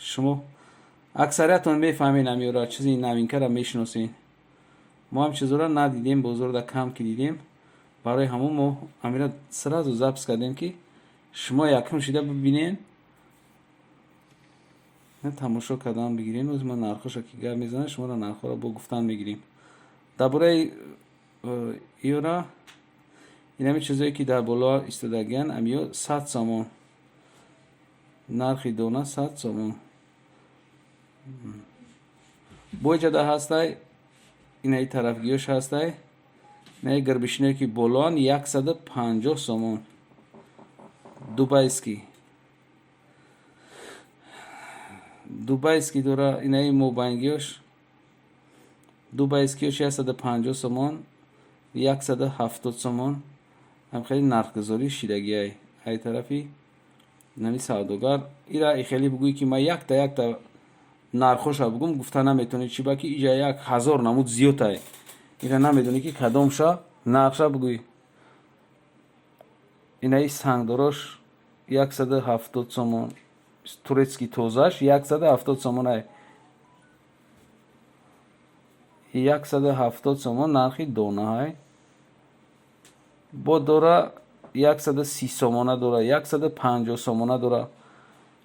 شما اکثریتون میفهمین امیورا چیزی نوینکر هم میشناسین. ما هم چیزورا ندیدیم، بزرگ کم که دیدیم. برای همون ما امیرا سرازو زبط کردیم که شما یکم شده ببینین، نه تماشا کردن بگیرین. از ما نرخوش که گر میزنه شما را نرخ را با گفتن میگیریم. درباره ایورا این همه چیزایی که در بالا ایستادگین امیو 100 سومون نرخی دونه 100 سومون بوی جده هسته. این ای طرفگیش هسته. نه گربشنه که بولان 150 سومون دوبایسکی دورا. این ای موبنگیش دوبایسکیش 150 سومون 170 سومون هم خیلی نرخگذاری شیرگی ای طرفی نمی سوداگر ایرا ای خیلی بگویی که ما یک تا نرخوش ها بگم گفته نمیتونی چی با که ایجا 1000 نمود زیوت های ایرا نمیدونی که کدام شا نرخش بگویی. این ای سنگ داروش 170 سومون تورецکی توزش 170 سومون های 170 سومون نرخی دونه های با دورا 130 سومونه دورا 150 سومونه دورا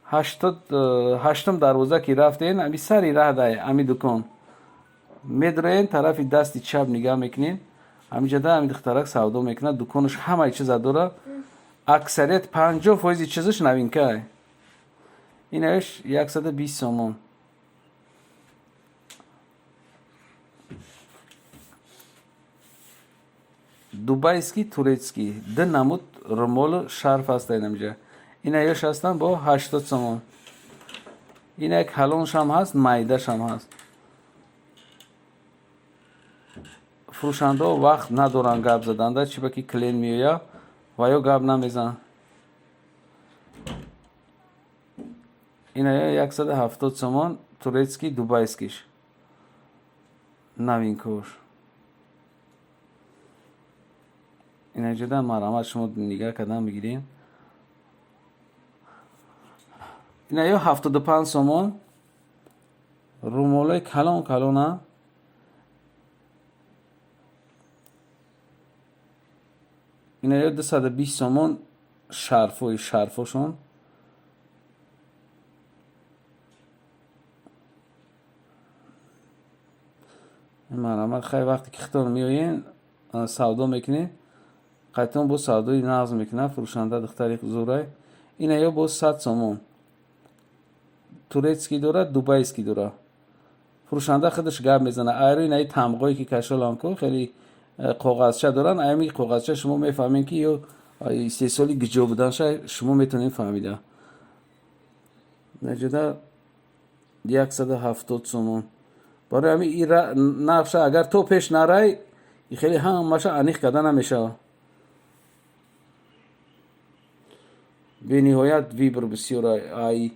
80 دروازه که رفتین امی سری راه دای امی دکان میدرین طرفی دستی چپ نگاه میکنین امی جده امی دخترک سودا میکنه دکانش همه چیز داره. اکثریت 50% چیزش نوینکه. اینش 120 سومون دوبایسکی تورецکی ده نمود رمال شرف هست اینجا. این ایش هستن با 80 سومون. این یک حلونش هم هست مایدش هم هست. فروشنده وقت ندارن گپ زدن چی بکی کلین میویا و یا گپ نمیزن. این 170 سومون تورецکی دوبایسکیش نوین کوش. این جدا مرامت شما نگاه کردن بگیرین. این 75 سومون رومالای کلونه. این 220 سومون شرفوشون. این مرامت خیلی وقتی که خطور میوین سودا میکنین قطعا با سودای نغز میکنه فروشنده دختری زوره. این با 100 سومون تورецکی داره دوبایسکی داره. فروشنده خودش گپ میزنه ایرو این ای تمقایی که کشالان کو خیلی کاغذچه دارن. امی کاغذچه شما میفهمین که یو 3 سالی گجو بودن شما میتونین فهمیده. نجده 170 سومون برای امی این نقشه اگر تو پیش نرای خیلی همشه انیخ کردن نمیشه. به نهایت ویبر بسیار ای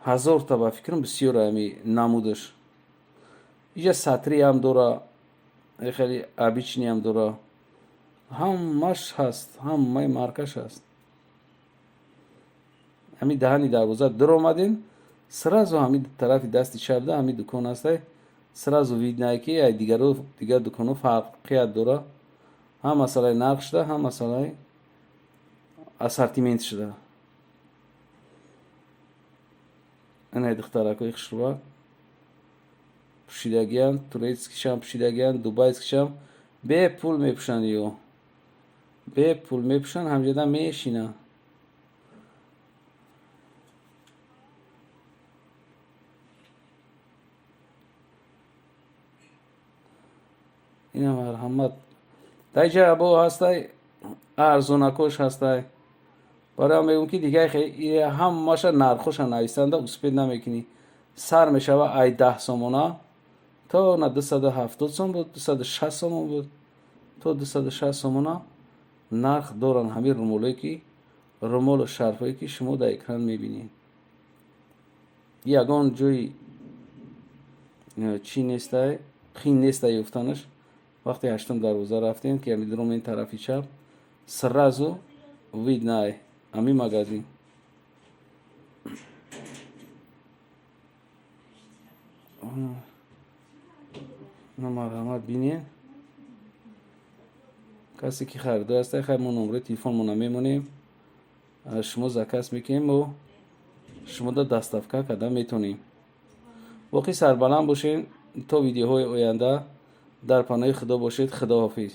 1000 تا با فکرم بسیار امی نمودش. اینجا سطری هم داره خیلی ابیچنی هم داره همش هست همه مارکش هست. امی دهنی دروازه در اومدین سرازو همین طرف دستی چپ ده همین دکان هسته سرازو وید نه که دیگر دکانو فرقیت داره. هم مسئله نقش ده هم مسئله اسارتیمنت شده. این دخترک های خشروار پوشیدگیان تورецکیش هم پوشیدگیان دوبایسکیش هم به پول میپوشن یو به پول میپوشن همجده میشینن. این هم مرحمت دایجا با هسته ارزونکوش هسته برای میگم که دیگه خیلی هم ماشه نرخوش نویسنده اسپید نمیکنی سر میشوه ای 10 سومونا تا نه 270 سوم بود 260 سوم بود تا 260 سومونا نرخ دارن همین رمولی که رمول و شرفایی که شما در اکران میبینید. یگان جوی چی نیسته خین نیسته یفتانش وقتی هشتم دروازه رفتین که همین درم این طرفی چپ سرازو وید نه امی مگازین مرحمت بینین کسی که خریده است خیلی ما نمره تلفن مون میمونیم شما زکس میکنیم و شما دا دستافکه کده میتونیم باقی سربلند باشین تا ویدیوهای آینده در پناه خدا باشید. خدا حافظ.